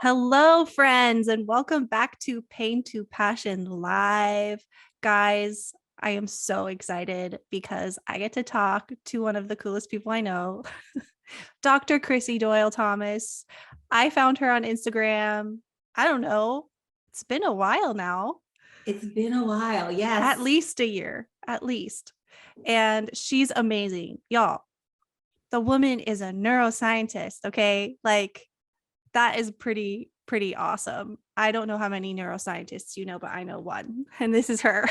Hello, friends, and welcome back to Pain to Passion Live. Guys, I am so excited because I get to talk to one of the coolest people I know, Dr. Krissy Doyle-Thomas. I found her on Instagram. I don't know. It's been a while now, It's been a while. at Yes. least a year, at least. And she's amazing. Y'all, the woman is a neuroscientist, okay? Like, that is pretty awesome. I don't know how many neuroscientists you know, but I know one, and this is her.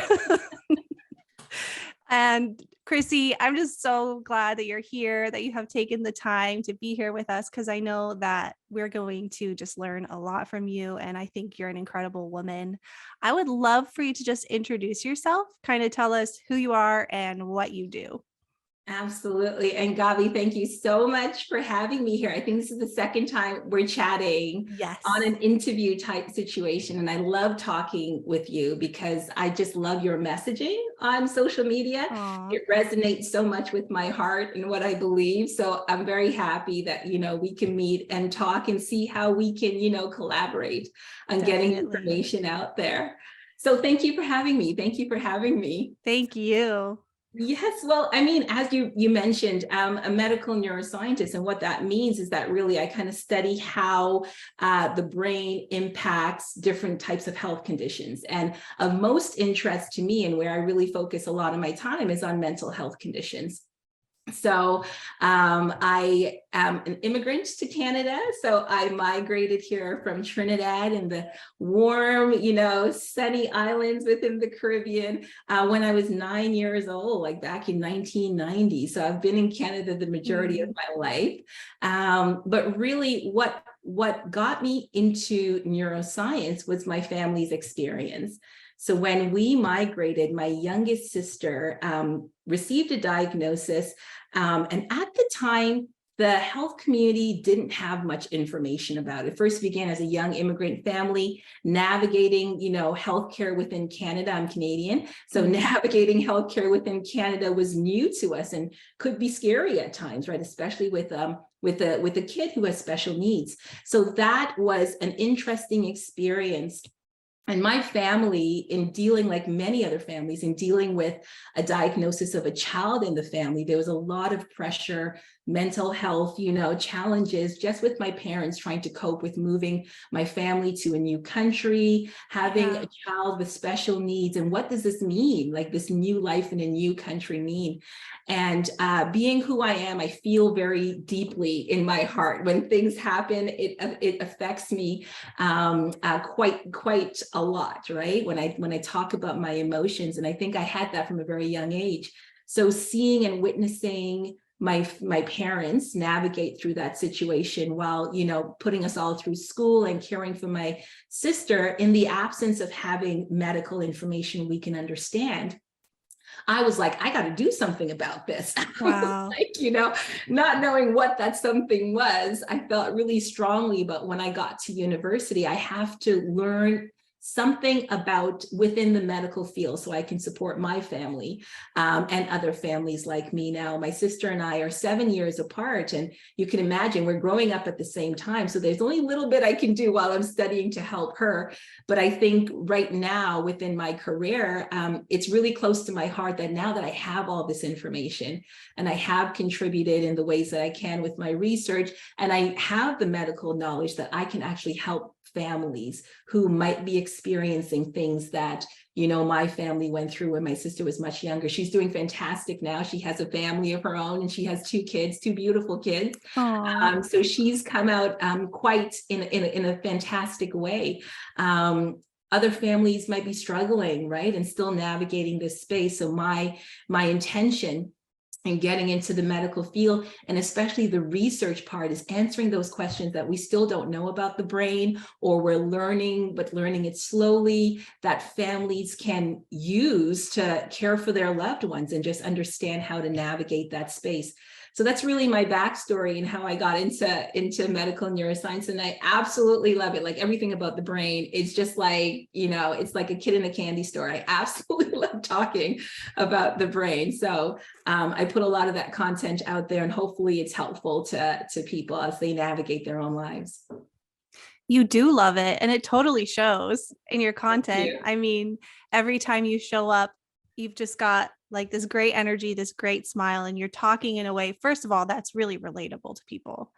And Krissy, I'm just so glad that you're here, that you have taken the time to be here with us, because I know that we're going to just learn a lot from you, and I think you're an incredible woman. I would love for you to just introduce yourself, kind of tell us who you are and what you do. Absolutely. And Gabi, thank you so much for having me here. I think this is the second time we're chatting on Yes. an interview type situation. And I love talking with you because I just love your messaging on social media. Aw, It resonates so much with my heart and what I believe. So I'm very happy that, we can meet and talk and see how we can, collaborate on getting definitely. information out there. So thank you for having me. Thank you for having me. Thank you. Yes, well, I mean, as you mentioned, a medical neuroscientist, and what that means is that really I kind of study how the brain impacts different types of health conditions. And of most interest to me, and where I really focus a lot of my time, is on mental health conditions. So I am an immigrant to Canada. So I migrated here from Trinidad in the warm, sunny islands within the Caribbean when I was 9 years old, like back in 1990. So I've been in Canada the majority of my life. But really what got me into neuroscience was my family's experience. So when we migrated, my youngest sister received a diagnosis. And at the time, the health community didn't have much information about it. First began as a young immigrant family navigating, healthcare within Canada. I'm Canadian, so navigating healthcare within Canada was new to us and could be scary at times, right? Especially with a kid who has special needs. So that was an interesting experience. And my family, in dealing, like many other families, in dealing with a diagnosis of a child in the family, there was a lot of pressure, mental health, challenges just with my parents trying to cope with moving my family to a new country, having a child with special needs. And what does this mean? Like this new life in a new country mean? And being who I am, I feel very deeply in my heart. When things happen, it affects me quite a lot, right? When I talk about my emotions, and I think I had that from a very young age. So seeing and witnessing my parents navigate through that situation while putting us all through school and caring for my sister in the absence of having medical information we can understand, I was like, I got to do something about this. Wow. Like, not knowing what that something was, I felt really strongly about when I got to university, I have to learn something about within the medical field so I can support my family and other families like me. Now, my sister and I are 7 years apart, and you can imagine we're growing up at the same time. So there's only a little bit I can do while I'm studying to help her. But I think right now within my career, it's really close to my heart that now that I have all this information and I have contributed in the ways that I can with my research, and I have the medical knowledge, that I can actually help families who might be experiencing things that my family went through when my sister was much younger. She's doing fantastic now. She has a family of her own, and she has two kids, two beautiful kids. Aw. So she's come out quite in a fantastic way. Other families might be struggling, right, and still navigating this space. So my intention and getting into the medical field, and especially the research part, is answering those questions that we still don't know about the brain, or we're learning, but learning it slowly, that families can use to care for their loved ones and just understand how to navigate that space. So that's really my backstory and how I got into medical neuroscience. And I absolutely love it. Like everything about the brain, it's just like, it's like a kid in a candy store. I absolutely love talking about the brain. So I put a lot of that content out there, and hopefully it's helpful to people as they navigate their own lives. You do love it, and it totally shows in your Thank content. you. I mean, every time you show up, you've just got like this great energy, this great smile, and you're talking in a way, first of all, that's really relatable to people,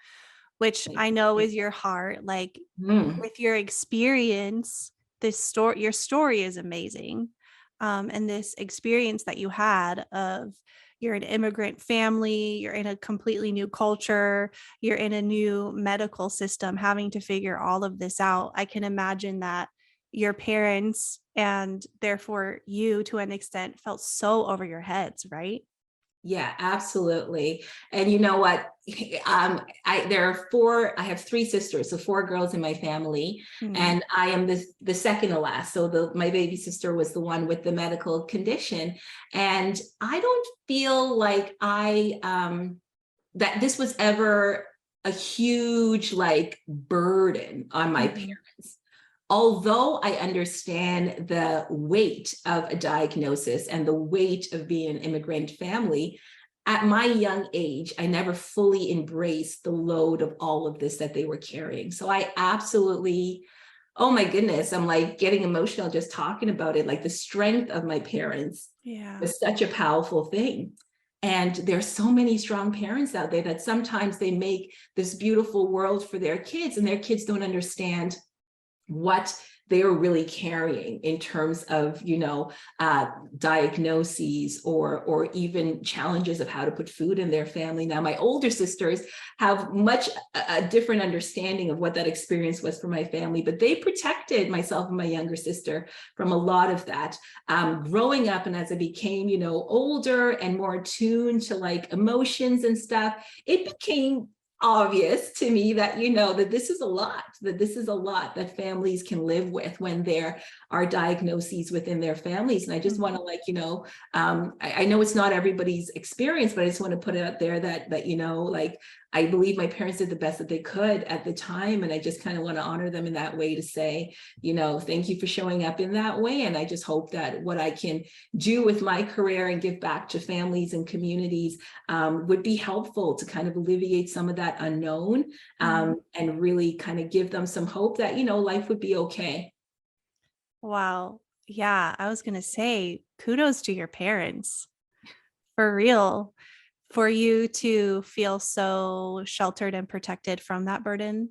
which Thank I know you. is your heart. Like Mm. with your experience, your story is amazing. And this experience that you had of you're an immigrant family, you're in a completely new culture, you're in a new medical system, having to figure all of this out. I can imagine that your parents and therefore you to an extent felt so over your heads, right? Yeah, absolutely. And you know what? I have three sisters, so four girls in my family, Mm. and I am the second to last. So my baby sister was the one with the medical condition. And I don't feel like that this was ever a huge like burden on my Mm-hmm. parents. Although I understand the weight of a diagnosis and the weight of being an immigrant family, at my young age, I never fully embraced the load of all of this that they were carrying. So I absolutely, oh my goodness, I'm like getting emotional just talking about it. Like the strength of my parents Yeah. was such a powerful thing. And there's so many strong parents out there that sometimes they make this beautiful world for their kids, and their kids don't understand what they are really carrying in terms of, diagnoses or even challenges of how to put food in their family. Now, my older sisters have much a different understanding of what that experience was for my family, but they protected myself and my younger sister from a lot of that. Growing up, and as I became, older and more attuned to like emotions and stuff, it became obvious to me that that this is a lot, that families can live with when there are diagnoses within their families. And I just want to I know it's not everybody's experience, but I just want to put it out there that like I believe my parents did the best that they could at the time, and I just kind of want to honor them in that way to say, thank you for showing up in that way. And I just hope that what I can do with my career and give back to families and communities would be helpful to kind of alleviate some of that unknown, and really kind of give them some hope that, life would be okay. Wow. Yeah, I was going to say kudos to your parents for real, for you to feel so sheltered and protected from that burden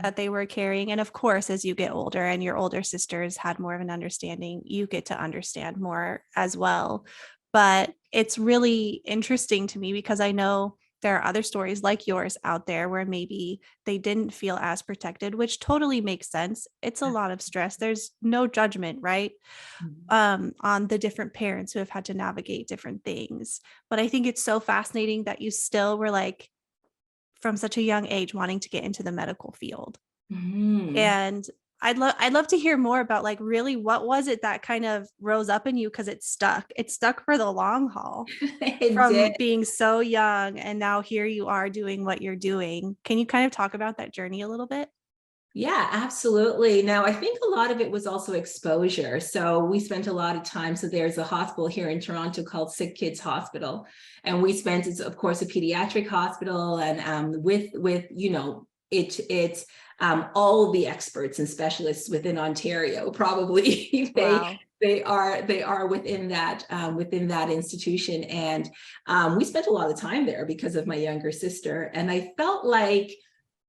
that they were carrying. And of course, as you get older and your older sisters had more of an understanding, you get to understand more as well. But it's really interesting to me because I know there are other stories like yours out there where maybe they didn't feel as protected, which totally makes sense. It's a lot of stress. There's no judgment, right? On the different parents who have had to navigate different things. But I think it's so fascinating that you still were like, from such a young age, wanting to get into the medical field. Mhm. And I'd love to hear more about like really what was it that kind of rose up in you, because it stuck for the long haul It did. from being so young, and now here you are doing what you're doing. Can you kind of talk about that journey a little bit? Yeah, absolutely. Now, I think a lot of it was also exposure. So we spent a lot of time. So there's a hospital here in Toronto called Sick Kids Hospital, and we spent, it's of course a pediatric hospital, and with it's all the experts and specialists within Ontario. Probably Wow. they are within that institution, and we spent a lot of time there because of my younger sister, and I felt like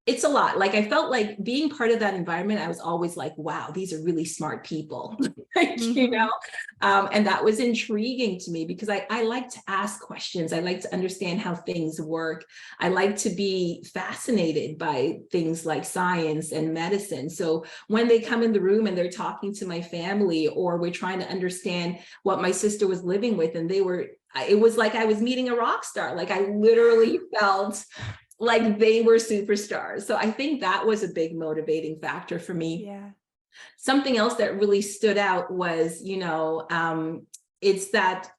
it's a lot. Like I felt like being part of that environment, I was always like, wow, these are really smart people. like, you Mm-hmm. know, and that was intriguing to me because I like to ask questions. I like to understand how things work. I like to be fascinated by things like science and medicine. So when they come in the room and they're talking to my family, or we're trying to understand what my sister was living with, and it was like I was meeting a rock star. Like I literally felt like they were superstars. So I think that was a big motivating factor for me. Yeah. Something else that really stood out was, it's that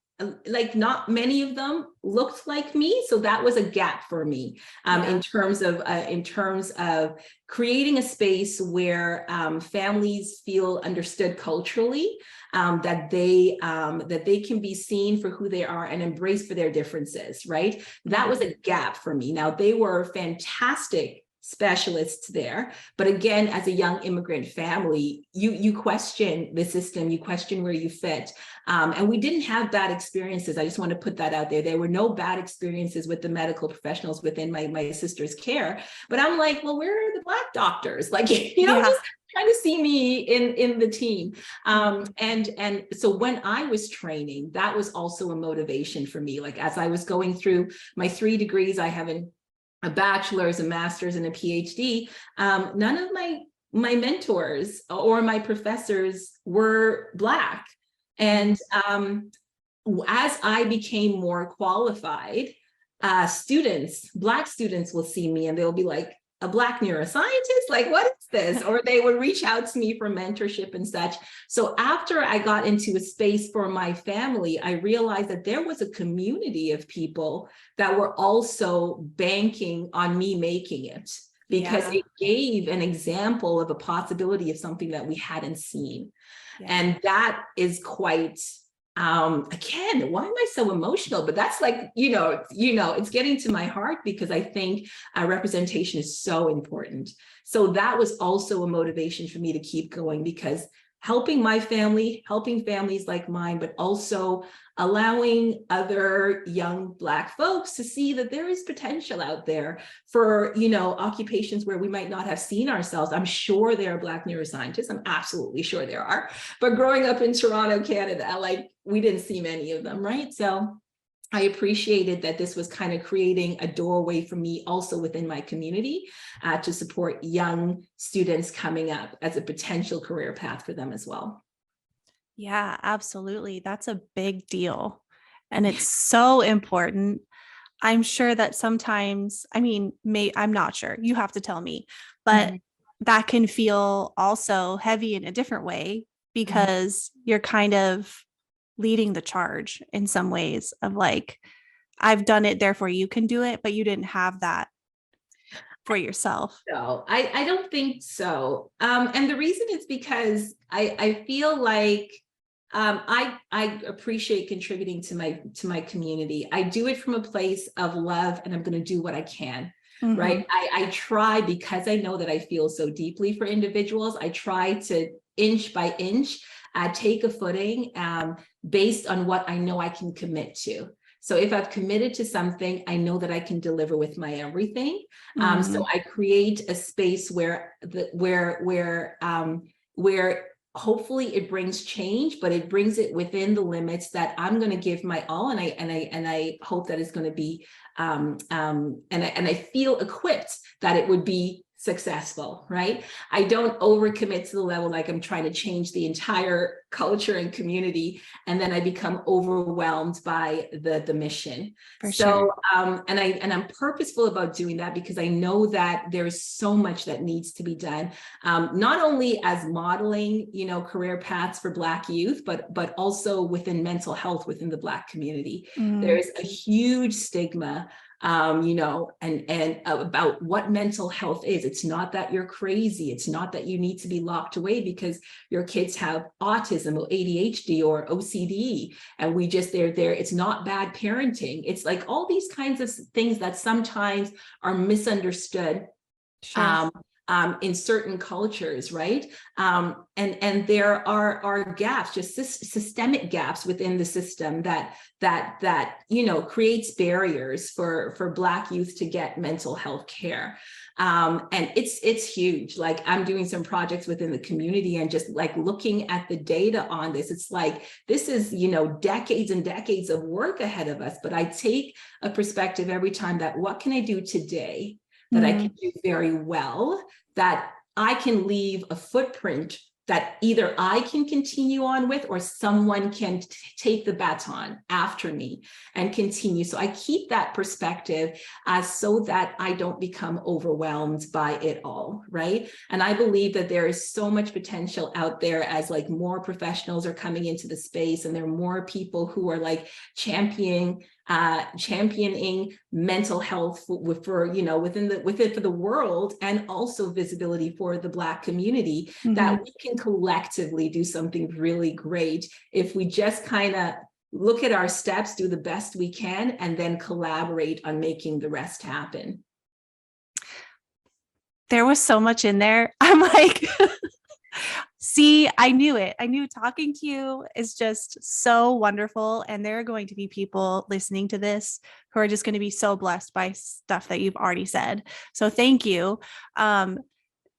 like not many of them looked like me, so that was a gap for me, Yeah. in terms of creating a space where families feel understood culturally, that they can be seen for who they are and embraced for their differences. Right, that was Mm-hmm. a gap for me. Now they were fantastic specialists there. But again, as a young immigrant family, you question the system, you question where you fit. And we didn't have bad experiences. I just want to put that out there. There were no bad experiences with the medical professionals within my sister's care. But I'm like, well, where are the Black doctors? Like, just trying to see me in the team. And so when I was training, that was also a motivation for me. Like, as I was going through my 3 degrees, I have a bachelor's, a master's, and a PhD. None of my mentors or my professors were Black. And as I became more qualified, Black students will see me and they'll be like, a Black neuroscientist? Like, what is this? Or they would reach out to me for mentorship and such. So after I got into a space for my family, I realized that there was a community of people that were also banking on me making it, because it gave an example of a possibility of something that we hadn't seen. And that is quite, again, why am I so emotional? But that's like, it's getting to my heart, because I think representation is so important. So that was also a motivation for me to keep going, because helping my family, helping families like mine, but also allowing other young Black folks to see that there is potential out there for, occupations where we might not have seen ourselves. I'm sure there are Black neuroscientists. I'm absolutely sure there are. But growing up in Toronto, Canada, like, we didn't see many of them, right? So I appreciated that this was kind of creating a doorway for me also within my community to support young students coming up as a potential career path for them as well. Yeah, absolutely. That's a big deal. And it's so important. I'm sure that sometimes, I'm not sure, you have to tell me, but that can feel also heavy in a different way, because you're kind of leading the charge in some ways of like, I've done it, therefore you can do it, but you didn't have that for yourself. No, I don't think so. And the reason is because I feel like I appreciate contributing to my community. I do it from a place of love, and I'm going to do what I can. Right. I try, because I know that I feel so deeply for individuals. I try to inch by inch take a footing based on what I know I can commit to. So if I've committed to something, I know that I can deliver with my everything. So I create a space where hopefully it brings change, but it brings it within the limits that I'm going to give my all, and I hope that it's going to be and I feel equipped that it would be successful, right? I don't overcommit to the level like I'm trying to change the entire culture and community, and then I become overwhelmed by the mission. For sure. And I'm purposeful about doing that, because I know that there's so much that needs to be done, not only as modeling, career paths for Black youth, but also within mental health within the Black community. There's a huge stigma and about what mental health is. It's not that you're crazy. It's not that you need to be locked away because your kids have autism or ADHD or OCD. And they're there. It's not bad parenting. It's like all these kinds of things that sometimes are misunderstood. Sure. In certain cultures, right? And there are gaps, just systemic gaps within the system that creates barriers for Black youth to get mental health care. And it's huge. Like, I'm doing some projects within the community and just like looking at the data on this, it's like, this is, decades and decades of work ahead of us. But I take a perspective every time that what can I do today that I can do very well, that I can leave a footprint that either I can continue on with, or someone can take the baton after me and continue. So I keep that perspective so that I don't become overwhelmed by it all, right? And I believe that there is so much potential out there as like more professionals are coming into the space, and there are more people who are like championing mental health for within for the world, and also visibility for the Black community, that we can collectively do something really great if we just kind of look at our steps, do the best we can, and then collaborate on making the rest happen. There was so much in there. I'm like, see, I knew it. I knew talking to you is just so wonderful. And there are going to be people listening to this who are just going to be so blessed by stuff that you've already said. So thank you. Um,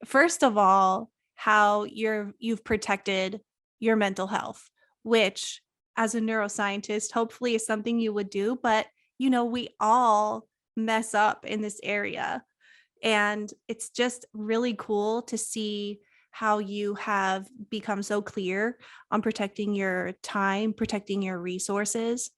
First of all, how you've protected your mental health, which as a neuroscientist, hopefully is something you would do. But, we all mess up in this area. And it's just really cool to see how you have become so clear on protecting your time, protecting your resources.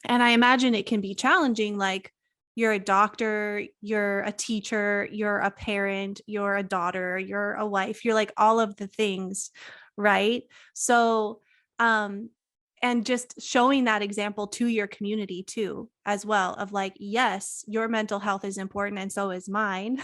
And I imagine it can be challenging. Like, you're a doctor, you're a teacher, you're a parent, you're a daughter, you're a wife, you're like all of the things, right? So, and just showing that example to your community too, as well, of like, yes, your mental health is important and so is mine.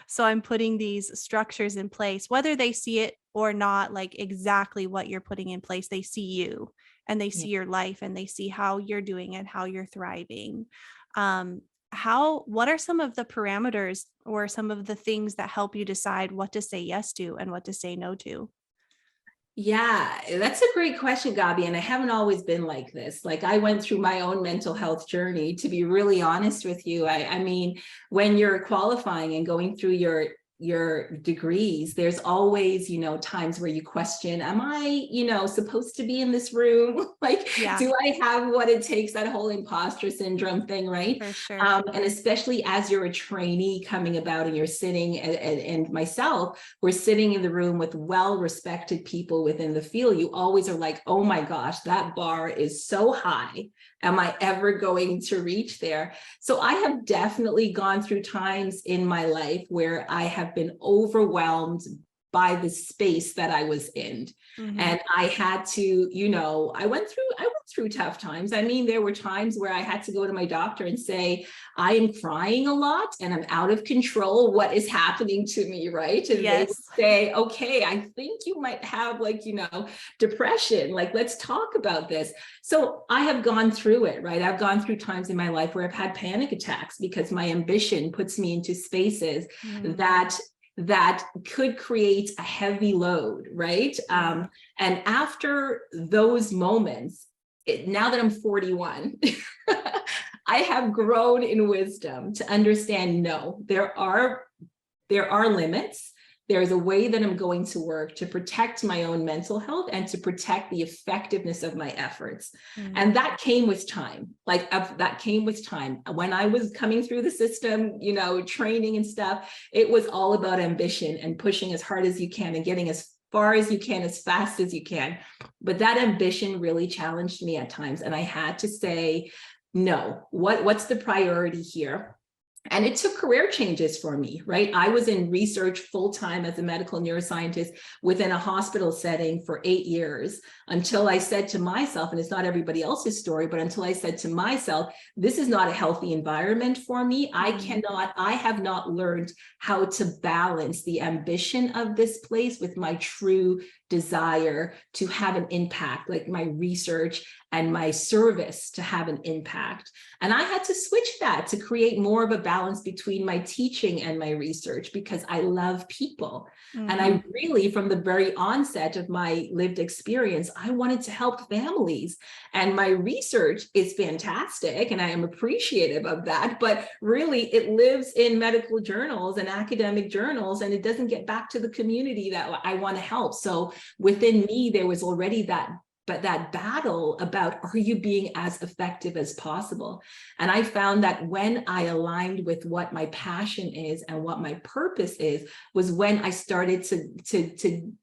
So I'm putting these structures in place, whether they see it or not, like exactly what you're putting in place. They see you and they see your life and they see how you're doing and how you're thriving. What are some of the parameters or some of the things that help you decide what to say yes to and what to say no to? Yeah, that's a great question, Gabi. And I haven't always been like this. Like, I went through my own mental health journey, to be really honest with you. I mean, when you're qualifying and going through your degrees, there's always, times where you question, am I, supposed to be in this room? Like, Yeah, do I have what it takes? That whole imposter syndrome thing, right? for sure. And especially as you're a trainee coming about and you're sitting, and myself, we're sitting in the room with well-respected people within the field, you always are like, oh my gosh, that bar is so high. Am I ever going to reach there? So I have definitely gone through times in my life where I have been overwhelmed by the space that I was in. Mm-hmm. And I had to, I went through tough times. I mean, there were times where I had to go to my doctor and say, I am crying a lot and I'm out of control. What is happening to me, right? And they would say, okay, I think you might have depression. Like, let's talk about this. So I have gone through it, right? I've gone through times in my life where I've had panic attacks because my ambition puts me into spaces that could create a heavy load, right? And after those moments, now that I'm 41, I have grown in wisdom to understand, no, there are limits. There's a way that I'm going to work to protect my own mental health and to protect the effectiveness of my efforts. And that came with time. That came with time. When I was coming through the system, training and stuff, it was all about ambition and pushing as hard as you can and getting as far as you can, as fast as you can. But that ambition really challenged me at times. And I had to say, no, what's the priority here? And it took career changes for me, right? I was in research full-time as a medical neuroscientist within a hospital setting for 8 years until I said to myself, and it's not everybody else's story, but until I said to myself, this is not a healthy environment for me. I have not learned how to balance the ambition of this place with my true desire to have an impact, like my research and my service to have an impact. And I had to switch that to create more of a balance between my teaching and my research, because I love people. And I really, from the very onset of my lived experience, I wanted to help families. And my research is fantastic, and I am appreciative of that. But really, it lives in medical journals and academic journals, and it doesn't get back to the community that I want to help. So within me, there was already that battle about, are you being as effective as possible? And I found that when I aligned with what my passion is and what my purpose is, was when I started to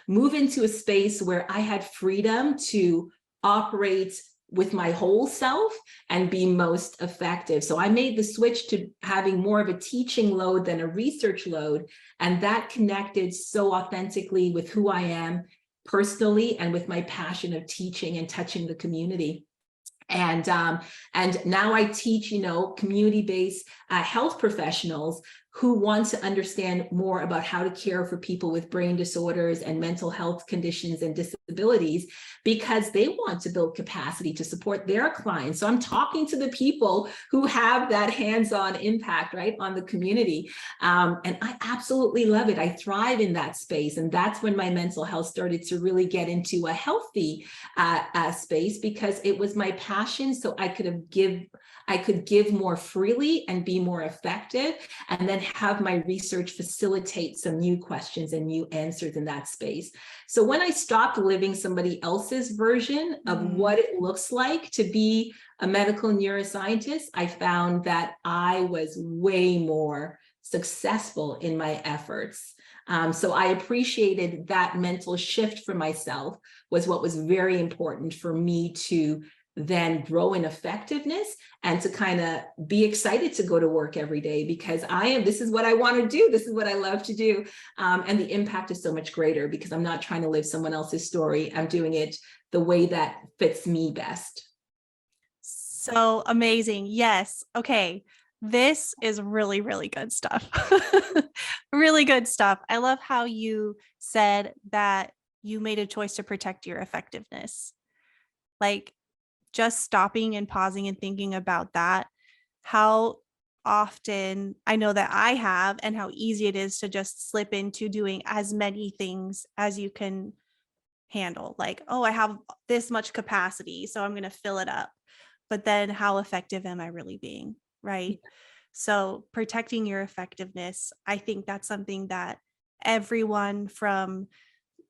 move into a space where I had freedom to operate with my whole self and be most effective. So I made the switch to having more of a teaching load than a research load. And that connected so authentically with who I am personally and with my passion of teaching and touching the community. And now I teach, community-based health professionals who want to understand more about how to care for people with brain disorders and mental health conditions and disabilities, because they want to build capacity to support their clients. So I'm talking to the people who have that hands-on impact, right, on the community. And I absolutely love it. I thrive in that space. And that's when my mental health started to really get into a healthy space, because it was my passion. So I could give more freely and be more effective, and then have my research facilitate some new questions and new answers in that space. So when I stopped living somebody else's version of what it looks like to be a medical neuroscientist, I found that I was way more successful in my efforts. So I appreciated that mental shift for myself was what was very important for me to then grow in effectiveness and to kind of be excited to go to work every day, because this is what I want to do. This is what I love to do. And the impact is so much greater because I'm not trying to live someone else's story. I'm doing it the way that fits me best. So amazing. Yes. Okay. This is really, really good stuff. Really good stuff. I love how you said that you made a choice to protect your effectiveness. Like, just stopping and pausing and thinking about that, how often I know that I have, and how easy it is to just slip into doing as many things as you can handle. Like, oh, I have this much capacity, so I'm going to fill it up. But then how effective am I really being? Right. So protecting your effectiveness, I think that's something that everyone, from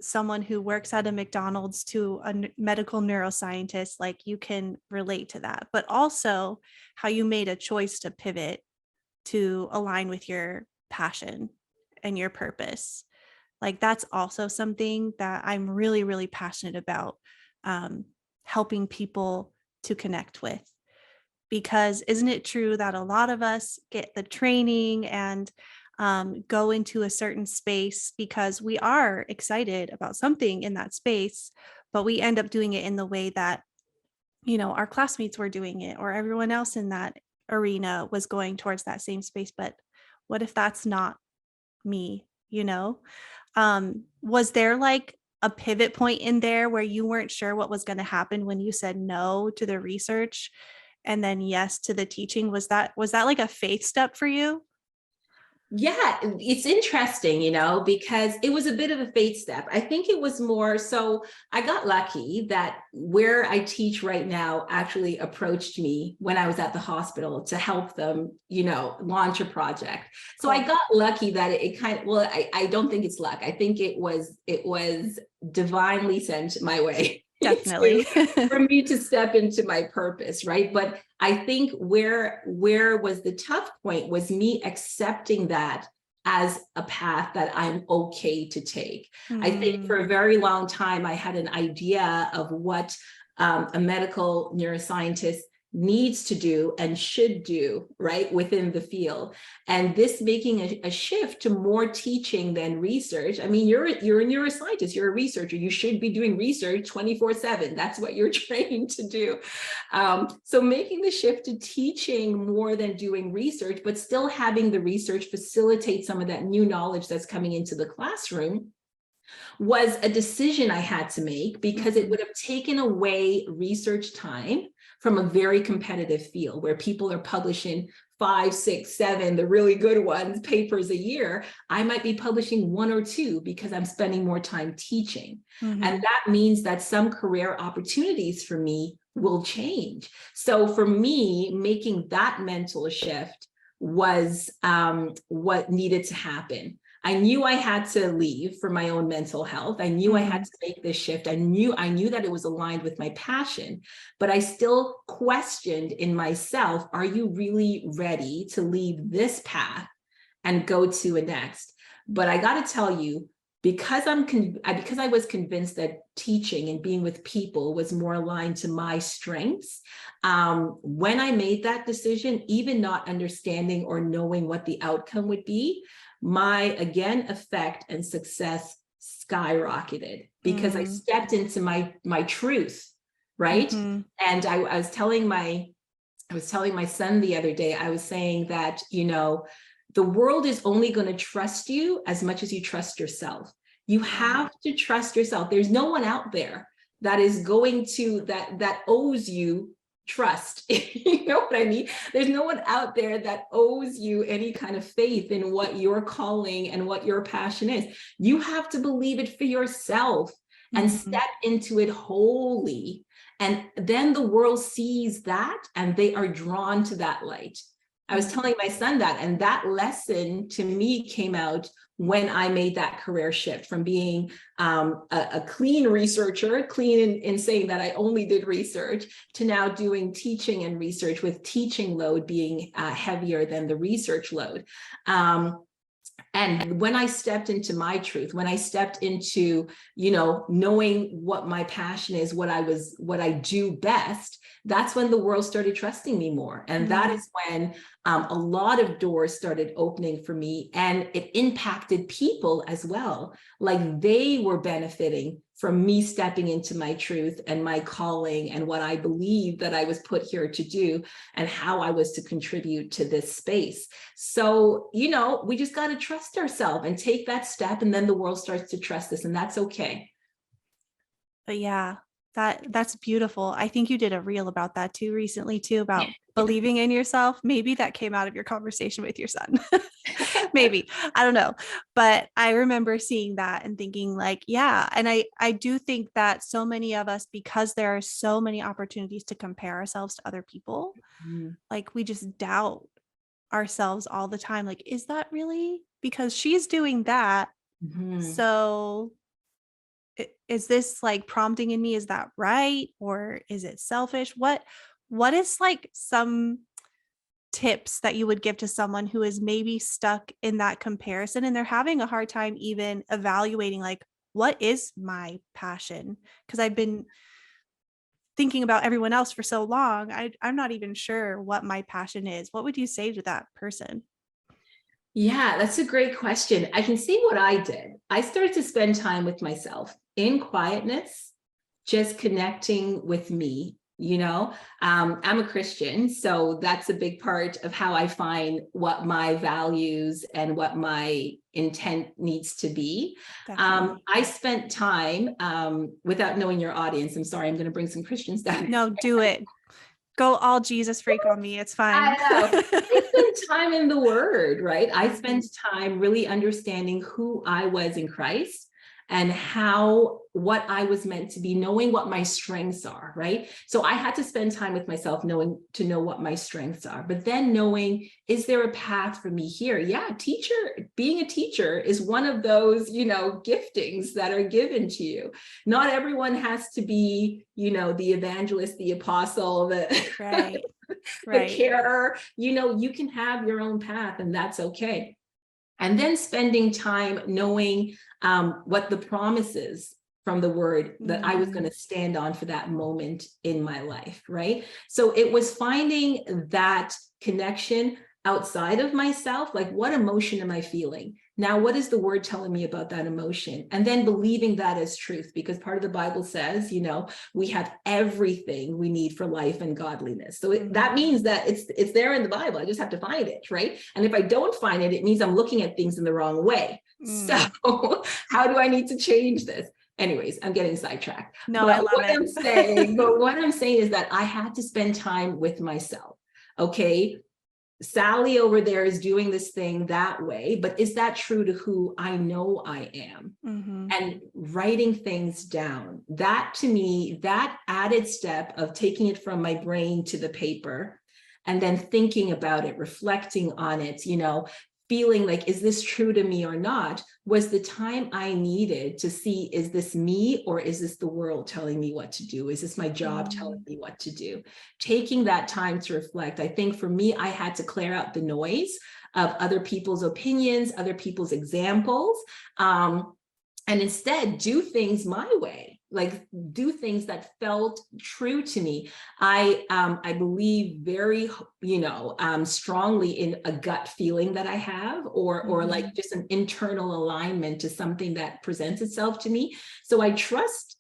someone who works at a McDonald's to a medical neuroscientist, like, you can relate to that, but also how you made a choice to pivot to align with your passion and your purpose. Like, that's also something that I'm really, really passionate about, helping people to connect with. Because isn't it true that a lot of us get the training and go into a certain space because we are excited about something in that space, but we end up doing it in the way that, our classmates were doing it, or everyone else in that arena was going towards that same space. But what if that's not me? Was there like a pivot point in there where you weren't sure what was going to happen when you said no to the research and then yes to the teaching? Was that like a faith step for you? Yeah, it's interesting, because it was a bit of a fate step. I think it was more so I got lucky that where I teach right now actually approached me when I was at the hospital to help them, launch a project. So I got lucky that it kind of, well, I don't think it's luck. I think it was divinely sent my way. Definitely. For me to step into my purpose, right? But I think where was the tough point was me accepting that as a path that I'm okay to take. I think for a very long time, I had an idea of what a medical neuroscientist needs to do and should do, right, within the field. And this making a shift to more teaching than research. I mean, you're a neuroscientist, you're a researcher, you should be doing research 24/7. That's what you're trained to do. So making the shift to teaching more than doing research, but still having the research facilitate some of that new knowledge that's coming into the classroom was a decision I had to make, because it would have taken away research time from a very competitive field where people are publishing 5, 6, 7, the really good ones, papers a year. I might be publishing 1 or 2 because I'm spending more time teaching. And that means that some career opportunities for me will change. So for me, making that mental shift was what needed to happen. I knew I had to leave for my own mental health. I knew I had to make this shift. I knew that it was aligned with my passion, but I still questioned in myself, are you really ready to leave this path and go to a next? But I got to tell you, because I was convinced that teaching and being with people was more aligned to my strengths, when I made that decision, even not understanding or knowing what the outcome would be, my, again, effect and success skyrocketed because I stepped into my truth, right? And I was telling my son the other day, I was saying that, The world is only going to trust you as much as you trust yourself. You have to trust yourself. There's no one out there that is going to, that owes you trust. You know what I mean? There's no one out there that owes you any kind of faith in what your calling and what your passion is. You have to believe it for yourself and step into it wholly. And then the world sees that and they are drawn to that light. I was telling my son that, and that lesson to me came out when I made that career shift from being a clean researcher, clean in saying that I only did research, to now doing teaching and research, with teaching load being heavier than the research load. And when I stepped into my truth, when I stepped into, you know, knowing what my passion is, what I do best, that's when the world started trusting me more. And that is when a lot of doors started opening for me, and it impacted people as well. Like they were benefiting from me stepping into my truth and my calling and what I believed that I was put here to do and how I was to contribute to this space. So, you know, we just got to trust ourselves and take that step, and then the world starts to trust us, and that's okay. But yeah, that's beautiful. I think you did a reel about that too recently too, about believing in yourself. Maybe that came out of your conversation with your son. Maybe, I don't know. But I remember seeing that and thinking like, yeah. And I do think that so many of us, because there are so many opportunities to compare ourselves to other people, like we just doubt ourselves all the time. Like, is that really because she's doing that? So is this like prompting in me, is that right, or is it selfish? What is like some tips that you would give to someone who is maybe stuck in that comparison and they're having a hard time even evaluating like, what is my passion? Because I've been thinking about everyone else for so long, I'm not even sure what my passion is. What would you say to that person? Yeah, that's a great question. I can see what I did. I started to spend time with myself in quietness, just connecting with me. You know, I'm a Christian, so that's a big part of how I find what my values and what my intent needs to be. I spent time, without knowing your audience, I'm sorry, I'm going to bring some Christians down. No, do it. Go all Jesus freak on me. It's fine. I know. I spent time in the Word, right? I spent time really understanding who I was in Christ and what I was meant to be, knowing what my strengths are, right? So I had to spend time with myself to know what my strengths are, but then knowing, is there a path for me here? Yeah, being a teacher is one of those, you know, giftings that are given to you. Not everyone has to be, you know, the evangelist, the apostle, the carer. You know, you can have your own path, and that's okay. And then spending time knowing what the promises from the Word that I was going to stand on for that moment in my life, right? So it was finding that connection outside of myself, like what emotion am I feeling? Now, what is the Word telling me about that emotion? And then believing that as truth, because part of the Bible says, you know, we have everything we need for life and godliness. So that means that it's there in the Bible. I just have to find it, right? And if I don't find it, it means I'm looking at things in the wrong way. So how do I need to change this? Anyways, I'm getting sidetracked. No, but I love it. What I'm saying is that I had to spend time with myself. Okay. Sally over there is doing this thing that way, but is that true to who I know I am? And writing things down, that to me, that added step of taking it from my brain to the paper and then thinking about it, reflecting on it, you know, feeling like, is this true to me or not, was the time I needed to see, is this me or is this the world telling me what to do? Is this my job telling me what to do? Taking that time to reflect. I think for me, I had to clear out the noise of other people's opinions, other people's examples, and instead do things my way, like do things that felt true to me. I believe very strongly in a gut feeling that I have, or like just an internal alignment to something that presents itself to me. So I trust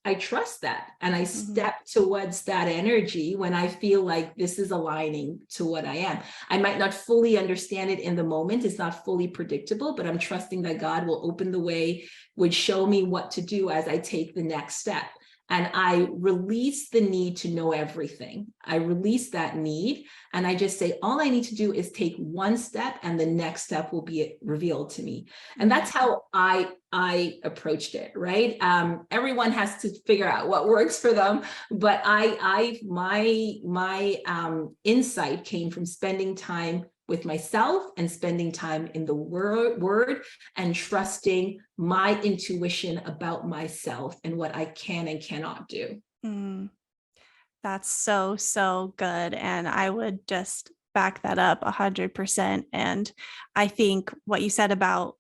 that, and I step towards that energy when I feel like this is aligning to what I am. I might not fully understand it in the moment. It's not fully predictable, but I'm trusting that God will open the way, would show me what to do as I take the next step. And I release the need to know everything. I release that need, and I just say, all I need to do is take one step, and the next step will be revealed to me. And that's how I approached it, right? Everyone has to figure out what works for them, but my insight came from spending time with myself and spending time in the word and trusting my intuition about myself and what I can and cannot do. That's so, so good. And I would just back that up 100%. And I think what you said about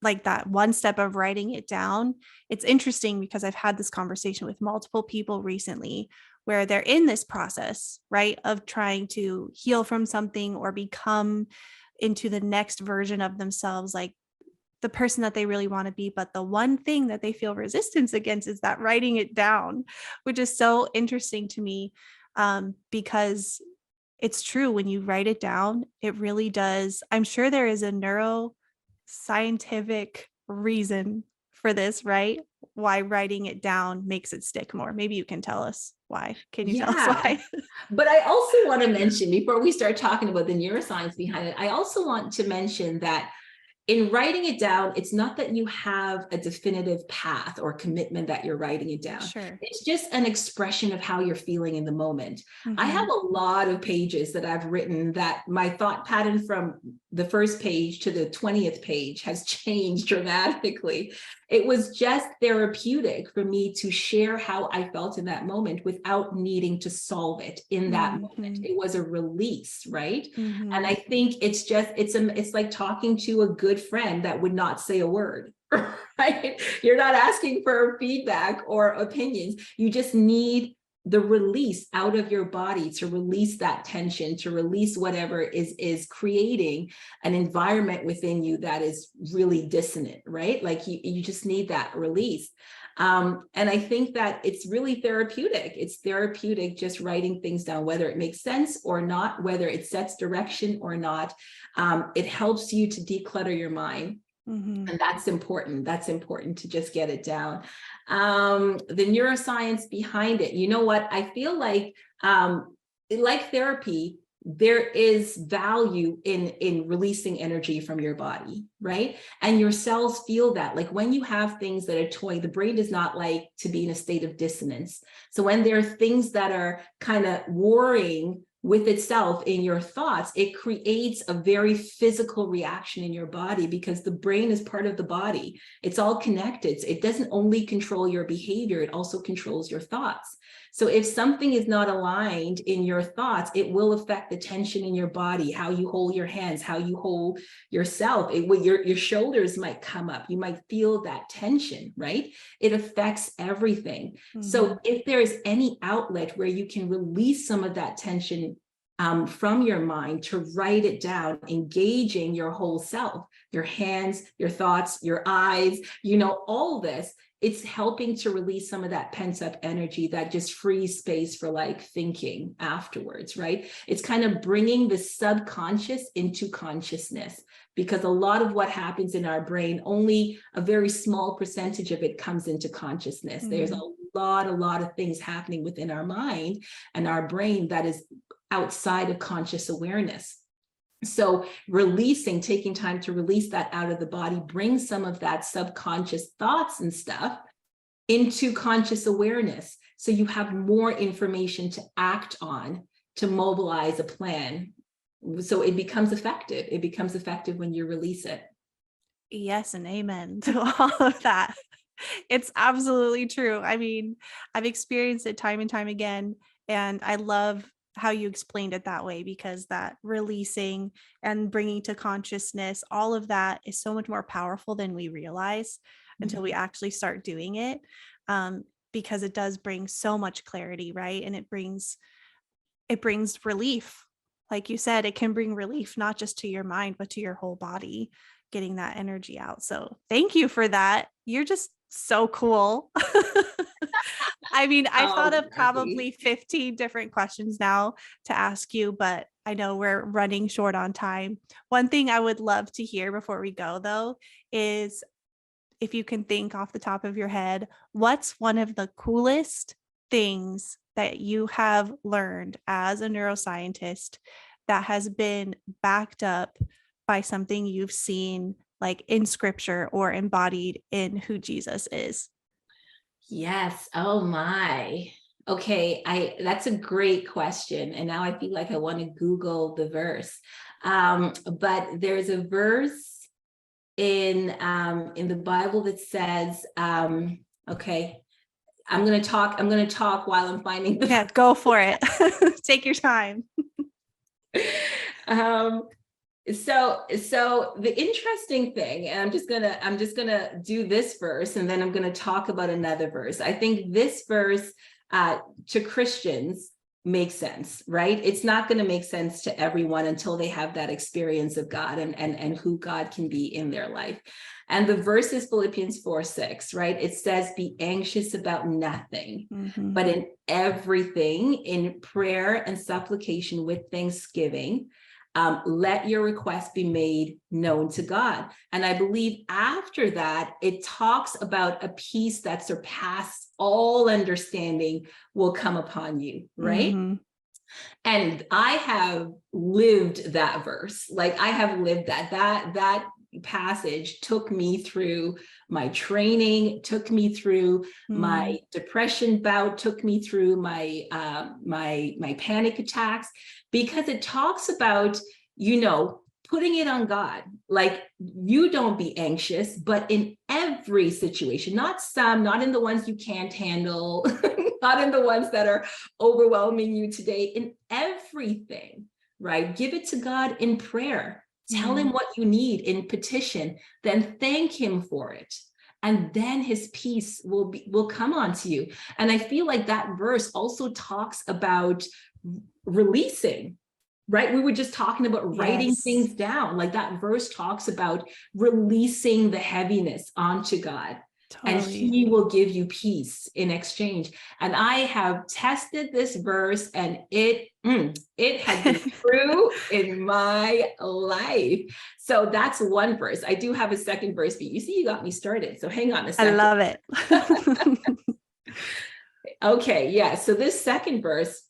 like that one step of writing it down, it's interesting because I've had this conversation with multiple people recently where they're in this process, right, of trying to heal from something or become into the next version of themselves, like the person that they really want to be. But the one thing that they feel resistance against is that writing it down, which is so interesting to me, because it's true. When you write it down, it really does. I'm sure there is a neuroscientific reason for this, right? Why writing it down makes it stick more. Maybe you can tell us why. Can you tell us why? But I also want to mention, before we start talking about the neuroscience behind it, I also want to mention that in writing it down, it's not that you have a definitive path or commitment that you're writing it down. Sure. It's just an expression of how you're feeling in the moment. I have a lot of pages that I've written that my thought pattern from the first page to the 20th page has changed dramatically. It was just therapeutic for me to share how I felt in that moment without needing to solve it in that moment. It was a release, right? And I think it's like talking to a good friend that would not say a word, right? You're not asking for feedback or opinions. You just need the release out of your body to release that tension, to release whatever is creating an environment within you that is really dissonant, right? Like you just need that release. And I think that it's really therapeutic. It's therapeutic just writing things down, whether it makes sense or not, whether it sets direction or not. It helps you to declutter your mind. And that's important. That's important to just get it down. The neuroscience behind it. You know what? I feel like therapy, there is value in releasing energy from your body, right? And your cells feel that. Like when you have things that are toying, the brain does not like to be in a state of dissonance. So when there are things that are kind of warring with itself in your thoughts, it creates a very physical reaction in your body because the brain is part of the body. It's all connected. It doesn't only control your behavior, it also controls your thoughts. So if something is not aligned in your thoughts, it will affect the tension in your body, how you hold your hands, how you hold yourself. Your shoulders might come up. You might feel that tension, right? It affects everything. So if there is any outlet where you can release some of that tension from your mind, to write it down, engaging your whole self, your hands, your thoughts, your eyes, all this, it's helping to release some of that pent up energy that just frees space for like thinking afterwards, right? It's kind of bringing the subconscious into consciousness, because a lot of what happens in our brain, only a very small percentage of it comes into consciousness. There's a lot of things happening within our mind and our brain that is outside of conscious awareness. So taking time to release that out of the body, bring some of that subconscious thoughts and stuff into conscious awareness. So you have more information to act on, to mobilize a plan. So it becomes effective. It becomes effective when you release it. Yes, and amen to all of that. It's absolutely true. I mean, I've experienced it time and time again, and I love how you explained it that way, because that releasing and bringing to consciousness, all of that is so much more powerful than we realize until we actually start doing it, because it does bring so much clarity, right? And it brings relief like you said, it can bring relief, not just to your mind, but to your whole body, getting that energy out. So thank you for that. You're just so cool. I mean, I've thought Oh, of Kathy. probably 15 different questions now to ask you, but I know we're running short on time. One thing I would love to hear before we go, though, is if you can think off the top of your head, what's one of the coolest things that you have learned as a neuroscientist that has been backed up by something you've seen like in scripture or embodied in who Jesus is? Yes. Oh my. Okay, that's a great question. And now I feel like I want to Google the verse. But there's a verse in the Bible that says, okay, I'm gonna talk while I'm finding the Yeah, go for it. Take your time. um so the interesting thing, and I'm just gonna do this verse and then I'm gonna talk about another verse. I think this verse to Christians makes sense, right? It's not going to make sense to everyone until they have that experience of God and who God can be in their life. And the verse is Philippians 4:6, right? It says, be anxious about nothing, but in everything, in prayer and supplication with thanksgiving, let your request be made known to God. And I believe after that, it talks about a peace that surpasses all understanding will come upon you, right? Mm-hmm. And I have lived that verse. Like I have lived that passage took me through my training, took me through my depression bout, took me through my my panic attacks, because it talks about, you know, putting it on God. Like, you don't be anxious, but in every situation, not some, not in the ones you can't handle, not in the ones that are overwhelming you today, in everything, right? Give it to God in prayer. Tell him what you need in petition, then thank him for it. And then his peace will come onto you. And I feel like that verse also talks about releasing, right? We were just talking about writing things down. Like that verse talks about releasing the heaviness onto God. And Totally. he will give you peace in exchange. And I have tested this verse, and it has been true in my life. So that's one verse. I do have a second verse, but you see, you got me started. So hang on a I second. love it. Okay, yeah. So this second verse,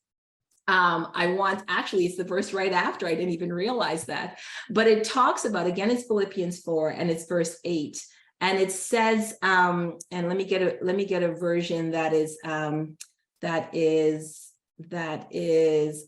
actually, it's the verse right after. I didn't even realize that, but it talks about, again, it's Philippians 4 and it's verse 8. And it says, and let me get a version that is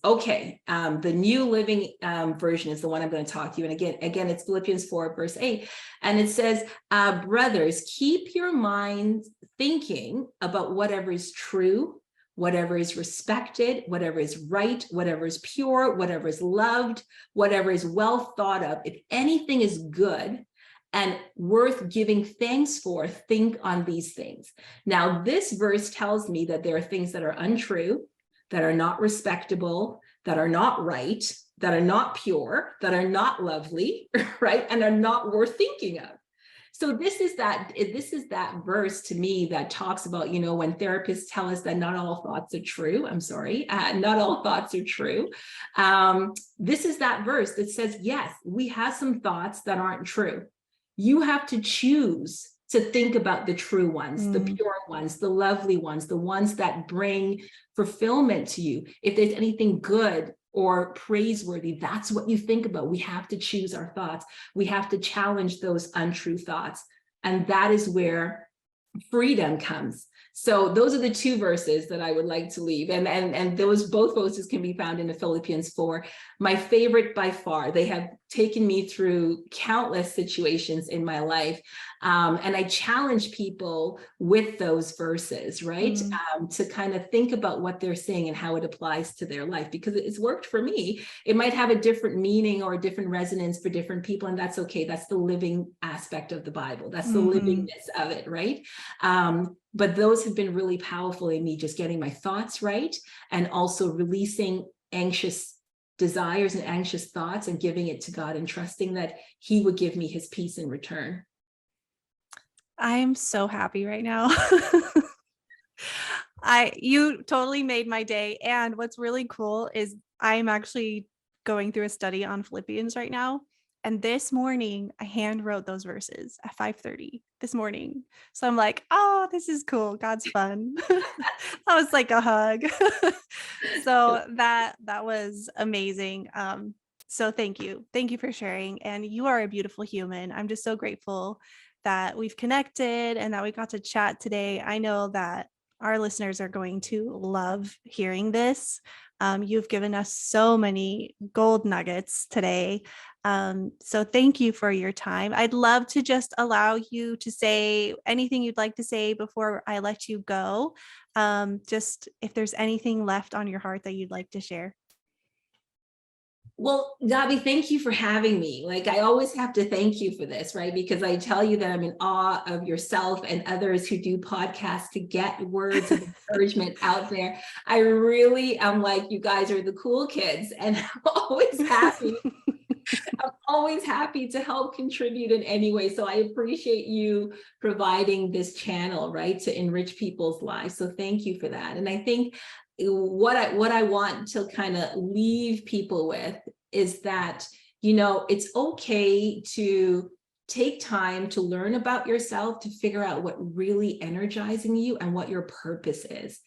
okay. The New Living version is the one I'm going to talk to you. And again, it's Philippians 4 verse 8. And it says, brothers, keep your minds thinking about whatever is true, whatever is respected, whatever is right, whatever is pure, whatever is loved, whatever is well thought of. If anything is good and worth giving thanks for, think on these things. Now, this verse tells me that there are things that are untrue, that are not respectable, that are not right, that are not pure, that are not lovely, right? And are not worth thinking of. So this is that verse to me that talks about, you know, when therapists tell us that not all thoughts are true. I'm sorry, not all thoughts are true. This is that verse that says, yes, we have some thoughts that aren't true. You have to choose to think about the true ones, the pure ones, the lovely ones, the ones that bring fulfillment to you. If there's anything good or praiseworthy, that's what you think about. We have to choose our thoughts. We have to challenge those untrue thoughts. And that is where freedom comes. So those are the two verses that I would like to leave. And those both verses can be found in the Philippians 4. My favorite by far. They have taken me through countless situations in my life. And I challenge people with those verses, right? To kind of think about what they're saying and how it applies to their life, because it's worked for me. It might have a different meaning or a different resonance for different people, and that's okay. That's the living aspect of the Bible. That's the livingness of it, right? But those have been really powerful in me, just getting my thoughts right and also releasing anxious desires and anxious thoughts and giving it to God and trusting that he would give me his peace in return. I am so happy right now. You totally made my day. And what's really cool is I'm actually going through a study on Philippians right now. And this morning I hand wrote those verses at 5:30 this morning. So I'm like, oh, this is cool. God's fun. That was like a hug. So that was amazing. So thank you. Thank you for sharing. And you are a beautiful human. I'm just so grateful that we've connected and that we got to chat today. I know that our listeners are going to love hearing this. You've given us so many gold nuggets today. So thank you for your time. I'd love to just allow you to say anything you'd like to say before I let you go. Just if there's anything left on your heart that you'd like to share. Well, Gabi, thank you for having me. Like, I always have to thank you for this, right? Because I tell you that I'm in awe of yourself and others who do podcasts to get words of encouragement out there. I really am like, you guys are the cool kids, and I'm always happy. I'm always happy to help contribute in any way. So I appreciate you providing this channel, right, to enrich people's lives. So thank you for that. And I think what I want to kind of leave people with is that, you know, it's okay to take time to learn about yourself, to figure out what really energizing you and what your purpose is,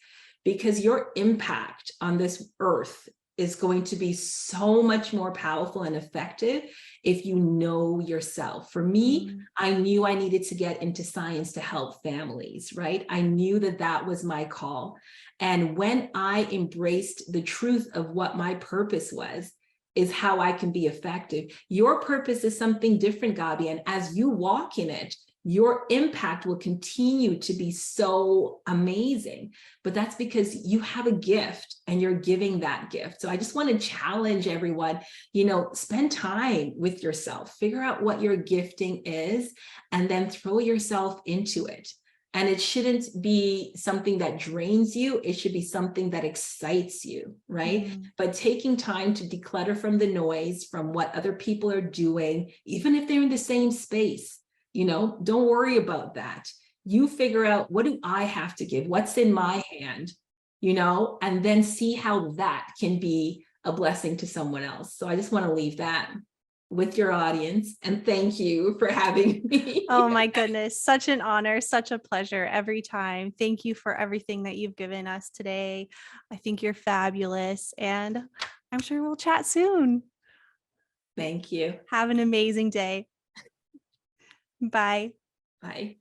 because your impact on this earth is going to be so much more powerful and effective if you know yourself. For me, I knew I needed to get into science to help families, right? I knew that that was my call. And when I embraced the truth of what my purpose was, is how I can be effective. Your purpose is something different, Gabi. And as you walk in it, your impact will continue to be so amazing. But that's because you have a gift and you're giving that gift. So I just want to challenge everyone, you know, spend time with yourself, figure out what your gifting is, and then throw yourself into it. And it shouldn't be something that drains you. It should be something that excites you, right? But taking time to declutter from the noise, from what other people are doing, even if they're in the same space, you know, don't worry about that. You figure out, what do I have to give? What's in my hand, you know, and then see how that can be a blessing to someone else. So I just want to leave that with your audience, and thank you for having me. Oh my goodness, such an honor, such a pleasure every time. Thank you for everything that you've given us today. I think you're fabulous, and I'm sure we'll chat soon. Thank you. Have an amazing day. Bye. Bye.